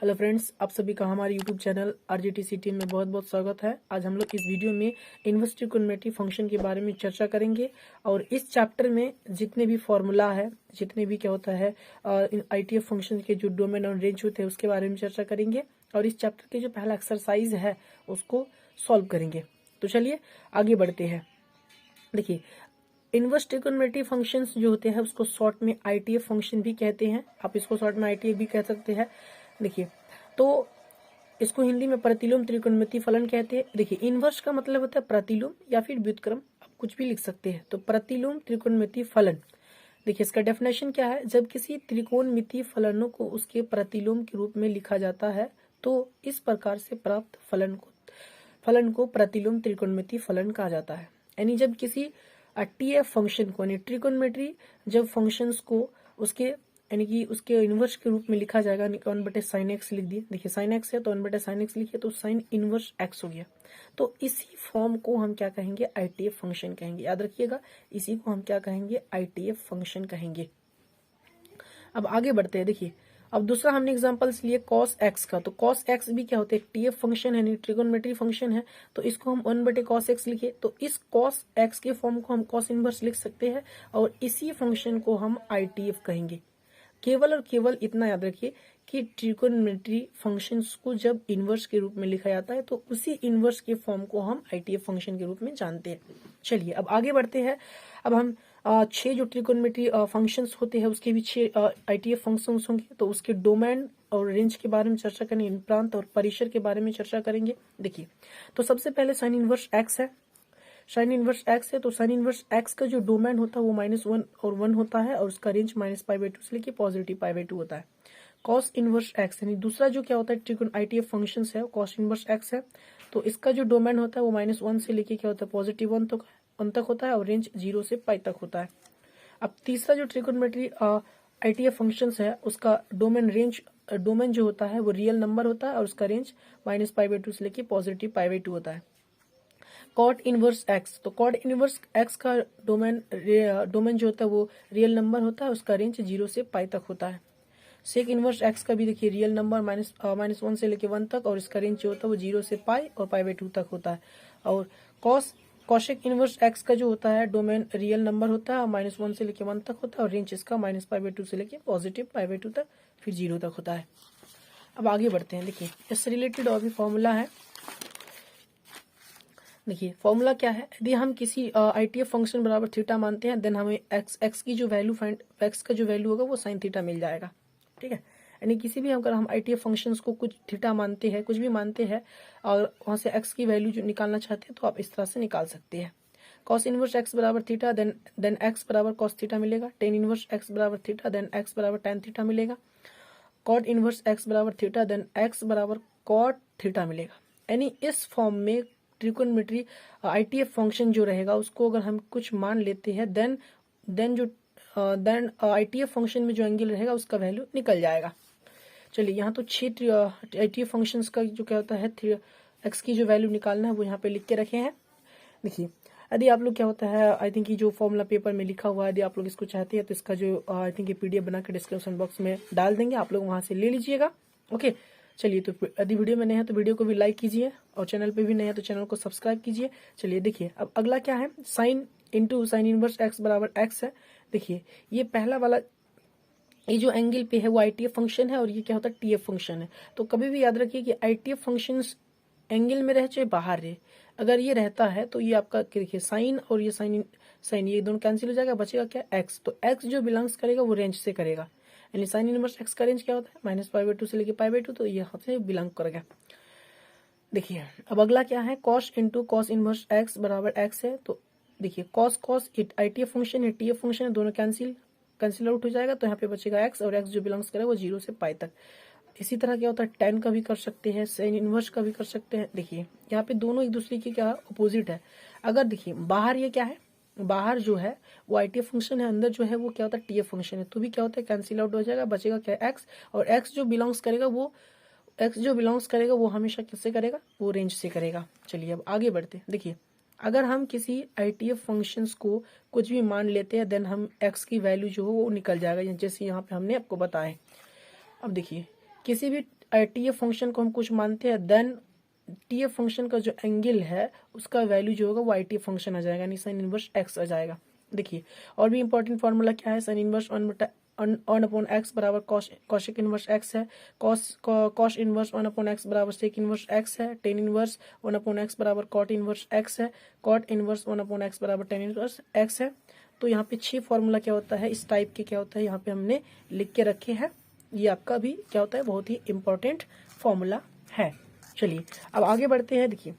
Hello friends, आप सभी का हमारे यूट्यूब चैनल RGTCT में बहुत बहुत स्वागत है। आज हम लोग इस वीडियो में इन्वर्स ट्रिगोनोमेट्री फंक्शन के बारे में चर्चा करेंगे और इस चैप्टर में जितने भी फॉर्मूला है, जितने भी क्या होता है ITF फंक्शन के जो डोमेन और रेंज होते हैं उसके बारे में चर्चा करेंगे और इस चैप्टर के जो पहला एक्सरसाइज है उसको सॉल्व करेंगे। तो चलिए आगे बढ़ते हैं। देखिए, इन्वर्स ट्रिगोनोमेट्री फंक्शंस जो होते हैं उसको शॉर्ट में ITF फंक्शन भी कहते हैं। आप इसको शॉर्ट में ITF भी कह सकते हैं। देखिए, तो इसको हिंदी में प्रतिलोम त्रिकोणमितीय फलन कहते हैं। देखिए, इन्वर्स का मतलब होता है प्रतिलोम या फिर व्युत्क्रम, आप कुछ भी लिख सकते हैं। तो प्रतिलोम त्रिकोणमितीय फलन, देखिए इसका डेफिनेशन क्या है। जब किसी त्रिकोणमितीय फलनों को उसके प्रतिलोम के रूप में लिखा जाता है तो इस प्रकार से प्राप्त फलन को प्रतिलोम त्रिकोणमितीय फलन कहा जाता है। यानी जब किसी TF फंक्शन को, यानी ट्रिकोनोमेट्री, जब फंक्शंस को उसके यानी कि उसके इन्वर्स के रूप में लिखा जाएगा, 1/sin x लिख दिए। देखिए sin x है तो 1/sin x लिखिए तो sin इनवर्स x हो गया। तो इसी फॉर्म को हम क्या कहेंगे, ITF फंक्शन कहेंगे। याद रखिएगा, इसी को हम क्या कहेंगे, ITF फंक्शन कहेंगे। अब आगे बढ़ते हैं। देखिए, अब दूसरा हमने एग्जांपल्स लिए cos x का। तो cos x भी क्या होता है, TF फंक्शन है, ट्रिगोनोमेट्री फंक्शन है। तो इसको हम 1/cos x लिखे तो इस cos x के फॉर्म को हम cos इनवर्स लिख सकते हैं और इसी फंक्शन को हम ITF कहेंगे। केवल और केवल इतना याद रखिए कि ट्रिगोनोमेट्री फंक्शंस को जब इन्वर्स के रूप में लिखा जाता है तो उसी इन्वर्स के फॉर्म को हम ITF फंक्शन के रूप में जानते हैं। चलिए अब आगे बढ़ते हैं। अब हम 6 जो ट्रिगोनोमेट्री फंक्शंस होते हैं उसके भी 6 ITF फंक्शंस होंगे। तो उसके डोमेन और रेंज के बारे में चर्चा करेंगे, प्रांत और परिसर के बारे में चर्चा करेंगे। देखिए, तो सबसे पहले साइन इनवर्स x है। साइन इनवर्स x है तो साइन इनवर्स x का जो डोमेन होता है वो -1 और 1 होता है और उसका रेंज -π/2 से लेके पॉजिटिव π/2 होता है। cos इनवर्स x यानी दूसरा जो क्या होता है ट्रिगोन ITF फंक्शंस है, cos इनवर्स x है। तो इसका जो डोमेन होता है वो -1 से लेके क्या होता है, पॉजिटिव 1 तक होता है और रेंज 0 से π तक होता है। अब तीसरा जो ट्रिगोनोमेट्री ITF फंक्शंस है उसका डोमेन जो होता है वो रियल नंबर होता है और उसका रेंज -π/2 से लेके पॉजिटिव π/2 होता है। कॉट इनवर्स x, तो कॉट इनवर्स x का डोमेन जो होता है वो रियल नंबर होता है, उसका रेंज 0 से π तक होता है। सेक इनवर्स x का भी देखिए रियल नंबर -1 से लेके 1 तक और इसका रेंज जो होता है वो 0 से π और π/2 तक होता है। और कॉशेक इनवर्स x का जो होता है डोमेन रियल नंबर होता है, -1 से लेके 1 तक होता है और रेंज इसका -π/2 से लेके पॉजिटिव π/2 तक फिर 0 तक होता है। अब आगे बढ़ते हैं। देखिए, इससे रिलेटेड और भी फॉर्मूला है। देखिए, फॉर्मूला क्या है, यदि हम किसी ITF फंक्शन बराबर थीटा मानते हैं देन हमें x की जो वैल्यू x का जो वैल्यू होगा वो साइन थीटा मिल जाएगा। ठीक है, यानी किसी भी अगर हम ITF फंक्शंस को कुछ थीटा मानते हैं, कुछ भी मानते हैं और वहां से x की वैल्यू जो निकालना चाहते हैं तो आप इस तरह से निकाल सकते हैं। cos इनवर्स x बराबर थीटा देन x बराबर cos थीटा मिलेगा। tan इनवर्स x बराबर थीटा देन x बराबर tan थीटा मिलेगा। cot इनवर्स x बराबर थीटा देन x बराबर cot थीटा मिलेगा। यानी इस फॉर्म में ट्रिगोनोमेट्री ITF फंक्शन जो रहेगा उसको अगर हम कुछ मान लेते हैं देन ITF फंक्शन में जो एंगल रहेगा उसका वैल्यू निकल जाएगा। चलिए, यहाँ तो 6 ITF फंक्शंस का जो क्या होता है x की जो वैल्यू निकालना है वो यहाँ पे लिख के रखे हैं। देखिए, यदि आप लोग क्या होता है, आई थिंक जो फॉर्मूला पेपर में लिखा हुआ है, यदि आप लोग इसको चाहते हैं तो इसका जो आई थिंक PDF बना के डिस्क्रिप्शन बॉक्स में डाल देंगे, आप लोग वहां से ले लीजिएगा। ओके, चलिए, तो यदि वीडियो में नए हैं तो वीडियो को भी लाइक कीजिए और चैनल पे भी नए हैं तो चैनल को सब्सक्राइब कीजिए। चलिए देखिए, अब अगला क्या है, साइन इनवर्स x बराबर x है। देखिए, ये पहला वाला ये जो एंगल पे है वो ITF फंक्शन है और ये क्या होता है, TF फंक्शन है। तो कभी भी याद रखिए कि ITF फंक्शंस एंगल में रहे चाहे बाहर रहे, अगर ये रहता है तो ये आपका देखिए साइन और ये साइन ये दोनों कैंसिल हो जाएगा, बचेगा क्या, x। तो x जो बिलोंग्स करेगा वो रेंज से करेगा, यानी साइन इनवर्स x का रेंज क्या होता है, -π/2 से लेके π/2, तो ये यहाँ से बिलोंग करेगा। देखिए, अब अगला क्या है, cos इनवर्स x बराबर x है। तो देखिए, cos इट ITF फंक्शन है, TF फंक्शन है, दोनों कैंसिल आउट हो जाएगा तो यहाँ पे बचेगा x और x जो बिलोंग्स करेगा वो 0 से π तक। इसी तरह क्या होता है, tan का भी कर सकते हैं, साइन इनवर्स का भी कर सकते हैं। देखिए, यहाँ पे दोनों एक दूसरे की क्या अपोजिट है। अगर देखिए बाहर ये क्या है, बाहर जो है वो ITF फंक्शन है, अंदर जो है वो क्या होता है, TF फंक्शन है, तो भी क्या होता है कैंसिल आउट हो जाएगा, बचेगा क्या, x। और x जो बिलोंग्स करेगा वो हमेशा किससे करेगा, वो रेंज से करेगा। चलिए अब आगे बढ़ते हैं। देखिए, अगर हम किसी ITF फंक्शंस को कुछ भी मान लेते हैं देन हम x की वैल्यू जो हो वो निकल जाएगा, जैसे यहाँ पे हमने आपको बताया। अब देखिए, किसी भी TF फंक्शन को हम कुछ मानते हैं, देन TF फंक्शन का जो एंगल है उसका वैल्यू जो होगा वो ITF फंक्शन आ जाएगा, यानी साइन इनवर्स x आ जाएगा। देखिए और भी इंपॉर्टेंट फार्मूला क्या है, साइन इनवर्स 1/x बराबर कॉशिक इनवर्स x है, कॉस इनवर्स 1/x बराबर सेक इनवर्स x है, टेन इनवर्स 1/x बराबर कॉट इनवर्स x है, कॉट इनवर्स 1/x बराबर टेन इनवर्स x है। तो यहाँ पे 6 फार्मूला क्या होता है, इस टाइप के क्या होता है यहाँ पे हमने लिख के रखे हैं। ये आपका भी क्या होता है, बहुत ही इंपॉर्टेंट फार्मूला है। चलिए अब आगे बढ़ते हैं। देखिए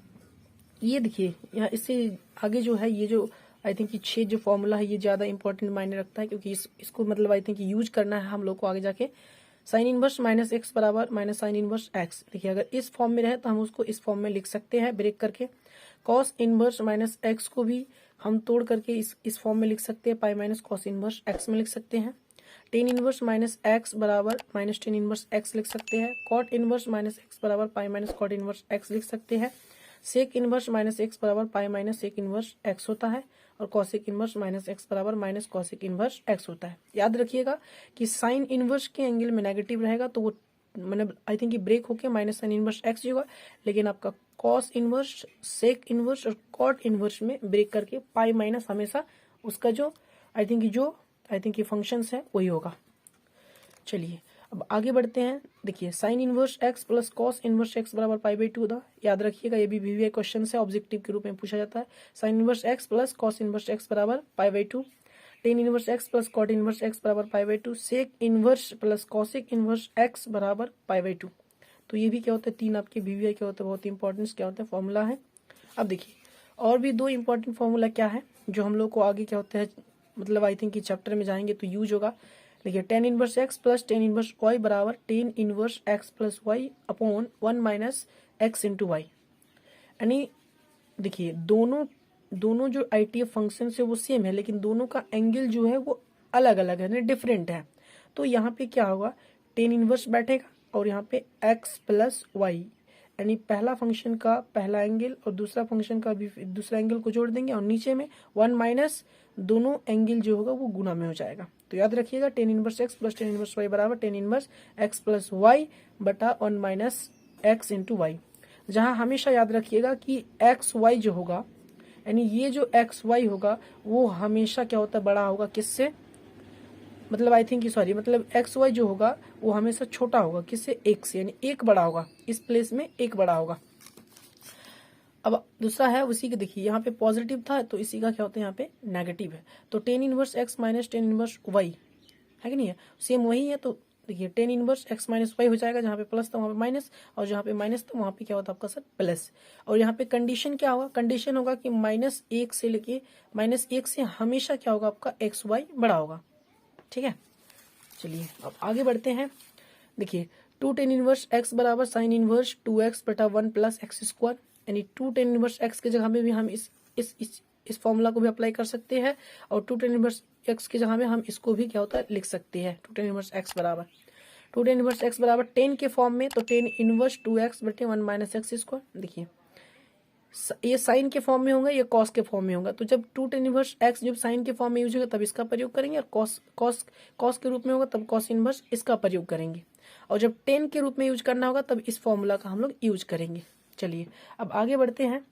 ये देखिए यहाँ इससे आगे जो है ये जो आई थिंक ये 6 जो फॉर्मूला है ये ज़्यादा इंपॉर्टेंट मायने रखता है, क्योंकि इसको मतलब आई थिंक यूज करना है हम लोग को आगे जाके। साइन इनवर्स -x बराबर माइनस साइन इनवर्स x। देखिए अगर इस फॉर्म में रहे तो हम उसको इस फॉर्म में लिख सकते हैं ब्रेक करके। कॉस इनवर्स -x को भी हम तोड़ करके इस फॉर्म में लिख सकते हैं, pi minus cos inverse x में लिख सकते हैं। टेन इनवर्स -x बराबर माइनस टेन इनवर्स x लिख सकते हैं। कॉट इनवर्स -x बराबर pi minus cot inverse x लिख सकते हैं। सेक इनवर्स -x बराबर pi minus sec inverse x होता है, और कॉसेक इनवर्स -x बराबर माइनस कॉसेक इनवर्स x होता है। याद रखिएगा कि साइन इनवर्स के एंगल में नेगेटिव रहेगा तो वो मतलब आई थिंक ये ब्रेक होके माइनस साइन इनवर्स x होगा, लेकिन आपका कॉस इनवर्स, सेक इनवर्स और कॉट इनवर्स में ब्रेक करके पाई माइनस हमेशा उसका जो आई थिंक ये फंक्शंस है वही होगा। चलिए अब आगे बढ़ते हैं। देखिए sign inverse x plus cos inverse x बराबर पाई/2 था। याद रखिएगा ये भी VVI क्वेश्चन है, ऑब्जेक्टिव के रूप में पूछा जाता है। Sine inverse x plus cos inverse x बराबर पाई/2। Tan inverse x plus cot inverse x बराबर पाई/2। Sec inverse plus cosec inverse x बराबर पाई/2। तो ये भी क्या होता है, 3 आपके VVI क्या होता है, बहुत इंपॉर्टेंट क्या होता है फॉर्मूला है। अब देखिए और भी 2 इंपॉर्टेंट फॉर्मूला क्या है जो हम लोग को आगे क्या होता है मतलब आई थिंक कि चैप्टर में जाएंगे तो यूज होगा। देखिए tan inverse x plus tan inverse y बराबर tan inverse x plus y upon 1 minus x into y. यानी देखिए दोनों जो ITF फंक्शन है वो सेम है, लेकिन दोनों का एंगल जो है वो अलग अलग है, डिफरेंट है। तो यहाँ पे क्या होगा, टेन इनवर्स बैठेगा और यहाँ पे x प्लस वाई, यानी पहला फंक्शन का पहला एंगल और दूसरा फंक्शन का भी दूसरा एंगल को जोड़ देंगे, और नीचे में 1 माइनस दोनों एंगल जो होगा वो गुना में हो जाएगा। तो याद रखिएगा tan inverse x plus tan inverse y बराबर tan inverse x plus y बटा 1 माइनस एक्स इंटू वाई। जहाँ हमेशा याद रखिएगा कि एक्स वाई जो होगा, यानी ये जो एक्स वाई होगा वो हमेशा क्या होता है, बड़ा होगा किससे, मतलब आई थिंक सॉरी मतलब एक्स वाई जो होगा वो हमेशा छोटा होगा किससे, एक से, यानी एक बड़ा होगा, इस प्लेस में एक बड़ा होगा। अब दूसरा है उसी के, देखिए यहाँ पे पॉजिटिव था तो इसी का क्या होता है यहाँ पे नेगेटिव है। तो tan inverse x minus tan inverse y है कि नहीं है, सेम वही है। तो देखिए tan inverse x minus y हो जाएगा, जहाँ पे प्लस था वहाँ पे माइनस, और जहाँ पे माइनस था वहाँ पे क्या होता है आपका सर प्लस। और यहाँ पे कंडीशन क्या होगा, कंडीशन होगा कि -1 से लेके -1 से हमेशा क्या होगा आपका एक्स वाई बड़ा होगा। ठीक है, चलिए अब आगे बढ़ते हैं। देखिए टू टेन इनवर्स x बराबर साइन इनवर्स 2x बटा 1 प्लस एक्स स्क्वायर, यानी टू टेन इनवर्स x के जगह में भी हम इस फॉर्मूला को भी अप्लाई कर सकते हैं, और टू टेन इनवर्स x की जगह में हम इसको भी क्या होता है लिख सकते हैं। टू टेन इनवर्स x बराबर टू टेन इनवर्स x बराबर 10 के फॉर्म में, तो टेन इनवर्स 2x बटे 1 माइनस एक्स स्क्वायर। देखिए ये साइन के फॉर्म में होगा, ये कॉस के फॉर्म में होगा। तो जब टू टेन इनवर्स x जब साइन के फॉर्म में यूज होगा तब इसका प्रयोग करेंगे, और कॉस के रूप में होगा तब कॉस इनवर्स इसका प्रयोग करेंगे, और जब 10 के रूप में यूज करना होगा तब इस फॉर्मूला का हम लोग यूज करेंगे। चलिए अब आगे बढ़ते हैं।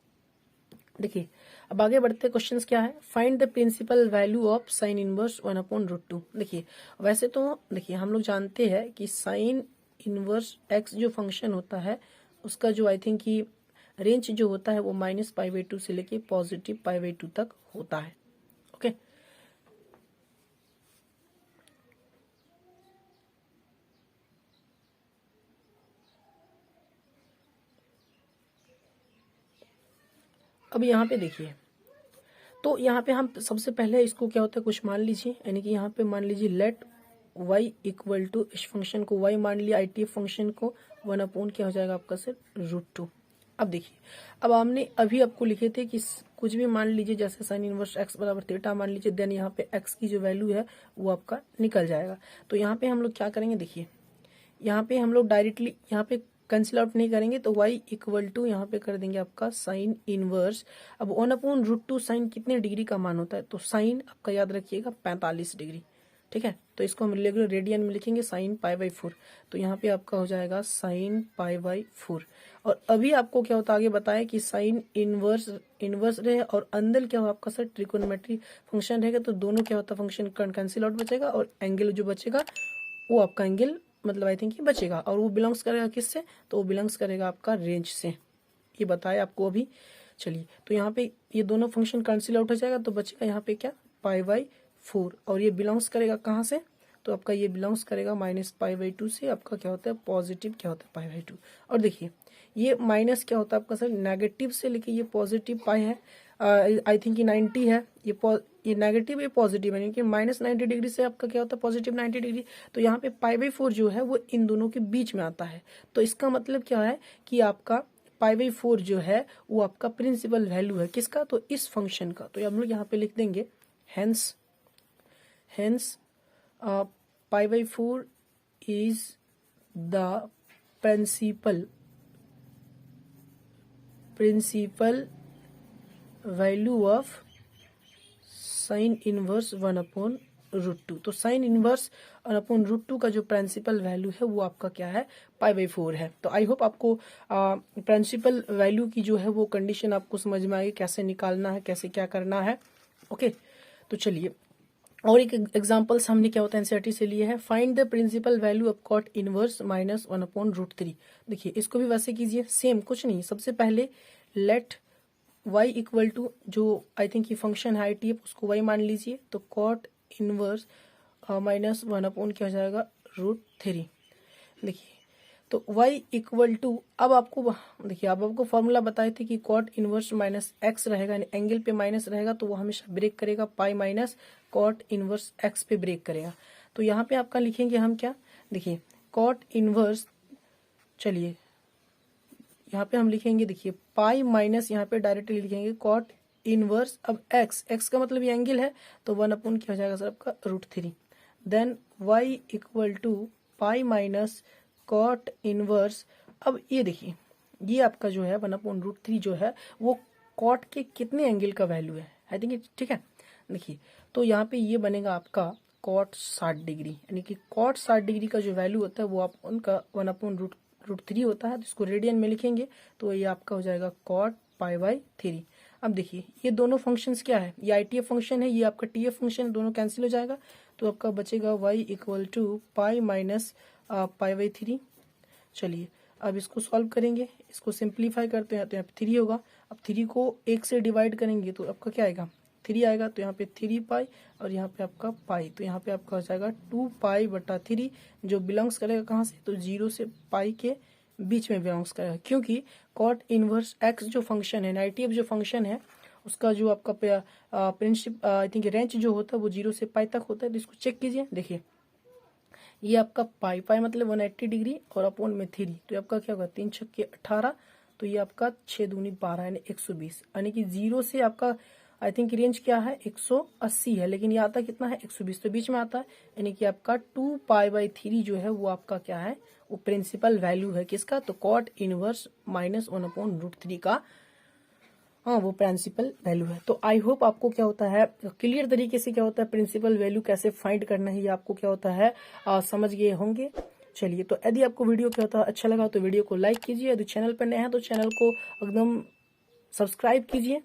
देखिए अब आगे बढ़ते क्वेश्चंस क्या है, find the principal value of sine inverse 1/√2। देखिए वैसे तो देखिए हम लोग जानते हैं कि साइन इनवर्स x जो फंक्शन होता है उसका जो आई थिंक की रेंज जो होता है वो -π/2 से लेके पॉजिटिव π/2 तक होता है। ओके अब यहाँ पे देखिए, तो यहाँ पे हम सबसे पहले इसको क्या होता है कुछ मान लीजिए, यानी कि यहाँ पे मान लीजिए लेट y इक्वल टू, इस फंक्शन को y मान लिया, ITF फंक्शन को 1/ क्या हो जाएगा आपका सर √2। अब देखिए अब हमने अभी आपको लिखे थे कि कुछ भी मान लीजिए, जैसे साइन इनवर्स x बराबर थीटा मान लीजिए, देन यहाँ पे x की जो वैल्यू है वो आपका निकल जाएगा। तो यहाँ पे हम लोग क्या करेंगे, देखिए यहाँ पे हम लोग डायरेक्टली यहाँ पे कैंसिल आउट नहीं करेंगे, तो y इक्वल टू यहाँ पे कर देंगे आपका साइन इनवर्स। अब 1/√2 साइन कितने डिग्री का मान होता है, तो साइन आपका याद रखिएगा 45 डिग्री। ठीक है। तो इसको हम रेगुलर रेडियन में लिखेंगे sin π/4। तो यहाँ पे आपका हो जाएगा sin π/4। और अभी आपको क्या होता है आगे बताएं कि साइन इनवर्स रहे और अंदर क्या हो आपका सर ट्रिकोनोमेट्री फंक्शन रहेगा, तो दोनों क्या होता है फंक्शन कैंसिल आउट बचेगा और एंगल जो बचेगा वो आपका एंगल मतलब आई थिंक बचेगा, और वो बिलोंग्स करेगा किससे, तो वो बिलोंग्स करेगा आपका रेंज से। ये बताया आपको अभी। चलिए तो यहाँ पे ये दोनों फंक्शन कैंसिल आउट हो जाएगा, तो बचेगा यहाँ पे क्या π/4, और ये बिलोंग्स करेगा कहाँ से, तो आपका ये बिलोंग्स करेगा -π/2 से। आपका क्या होता है पॉजिटिव क्या होता है π/2। और देखिए ये माइनस क्या होता है आपका सर नेगेटिव से लेके ये पॉजिटिव पाई है, आई थिंक ये 90 है, ये नेगेटिव ये पॉजिटिव है, लेकिन -90 डिग्री से आपका क्या होता है पॉजिटिव 90 डिग्री। तो यहाँ पे π/4 जो है वो इन दोनों के बीच में आता है। तो इसका मतलब क्या है कि आपका π/4 जो है वो आपका प्रिंसिपल वैल्यू है किसका, तो इस फंक्शन का। तो हम लोग यहाँ पे लिख देंगे hence π/4 is the principal value of sine inverse 1/√2। तो साइन इनवर्स 1/√2 का जो प्रिंसिपल वैल्यू है वो आपका क्या है π/4 है। तो आई होप आपको प्रिंसिपल वैल्यू की जो है वो कंडीशन आपको समझ में आएगी, कैसे निकालना है, कैसे क्या करना है। ओके तो चलिए और एक एग्जांपल्स हमने क्या होता है एनसीईआरटी से लिए है। Find the principal value of cot inverse -1/√3। देखिए इसको भी वैसे कीजिए, सेम कुछ नहीं। सबसे पहले लेट y इक्वल टू जो आई थिंक ये फंक्शन है ITF उसको y मान लीजिए, तो कॉट इनवर्स -1 क्या हो जाएगा √3। देखिए तो y इक्वल टू अब आपको देखिए अब आपको फॉर्मूला बताए थे कि कॉट इनवर्स -x रहेगा, यानी एंगल पे माइनस रहेगा तो वो हमेशा ब्रेक करेगा, pi minus cot inverse x पे ब्रेक करेगा। तो यहाँ पे आपका लिखेंगे हम क्या, देखिए कॉट इनवर्स, चलिए यहाँ पे हम लिखेंगे देखिए पाई माइनस यहाँ पे डायरेक्टली लिखेंगे कॉट इनवर्स, अब x का मतलब ये एंगल है तो 1/क्या हो जाएगा सर आपका √3। Then y equal to pi minus cot inverse. अब ये देखिए ये आपका जो है 1/√3 जो है वो कॉट के कितने एंगल का वैल्यू है, आई थिंक ठीक है। देखिए तो यहाँ पे ये बनेगा आपका कॉट 60 डिग्री, यानी कि कॉट 60 डिग्री का जो वैल्यू होता है वो आप उनका 1/√3 होता है। तो इसको रेडियन में लिखेंगे तो ये आपका हो जाएगा कॉट π/3। अब देखिए ये दोनों फंक्शंस क्या है, ये ITF फंक्शन है, ये आपका TF फंक्शन है, दोनों कैंसिल हो जाएगा तो आपका बचेगा y equal to pi minus π/3। चलिए अब इसको सॉल्व करेंगे, इसको सिंप्लीफाई करते हैं तो यहाँ पे 3 होगा। अब 3 को 1 से डिवाइड करेंगे तो आपका क्या आएगा 3 आएगा, तो यहाँ पे 3 पाई और यहाँ पे आपका पाई, तो यहाँ पे आपका हो जाएगा 2π/3 जो बिलोंग्स करेगा कहाँ से, तो 0 से पाई के बीच में बिलोंग्स करेगा, क्योंकि कॉट इनवर्स x जो फंक्शन है ITF जो फंक्शन है उसका जो आपका प्रिंसिपल आई थिंक रेंज जो होता है वो 0 से पाई तक होता है। तो इसको चेक कीजिए, देखिए ये आपका पाई मतलब 180 डिग्री और अपॉन में 3, तो आपका क्या होगा 3 छक्के 18, तो ये आपका 6 दूनी 12 यानी 120, यानी कि 0 से आपका आई थिंक रेंज क्या है 180 है, लेकिन ये आता कितना है 120, तो बीच में आता है, यानी कि आपका 2π/3 जो है वो आपका क्या है वो प्रिंसिपल वैल्यू है किसका, तो कॉट इनवर्स -1/√3 का हाँ वो प्रिंसिपल वैल्यू है। तो आई होप आपको क्या होता है क्लियर तरीके से क्या होता है प्रिंसिपल वैल्यू कैसे फाइंड करना है ये आपको क्या होता है समझ गए होंगे। चलिए तो यदि आपको वीडियो क्या होता है अच्छा लगा तो वीडियो को लाइक कीजिए, यदि चैनल पर नए हैं तो चैनल को एकदम सब्सक्राइब कीजिए।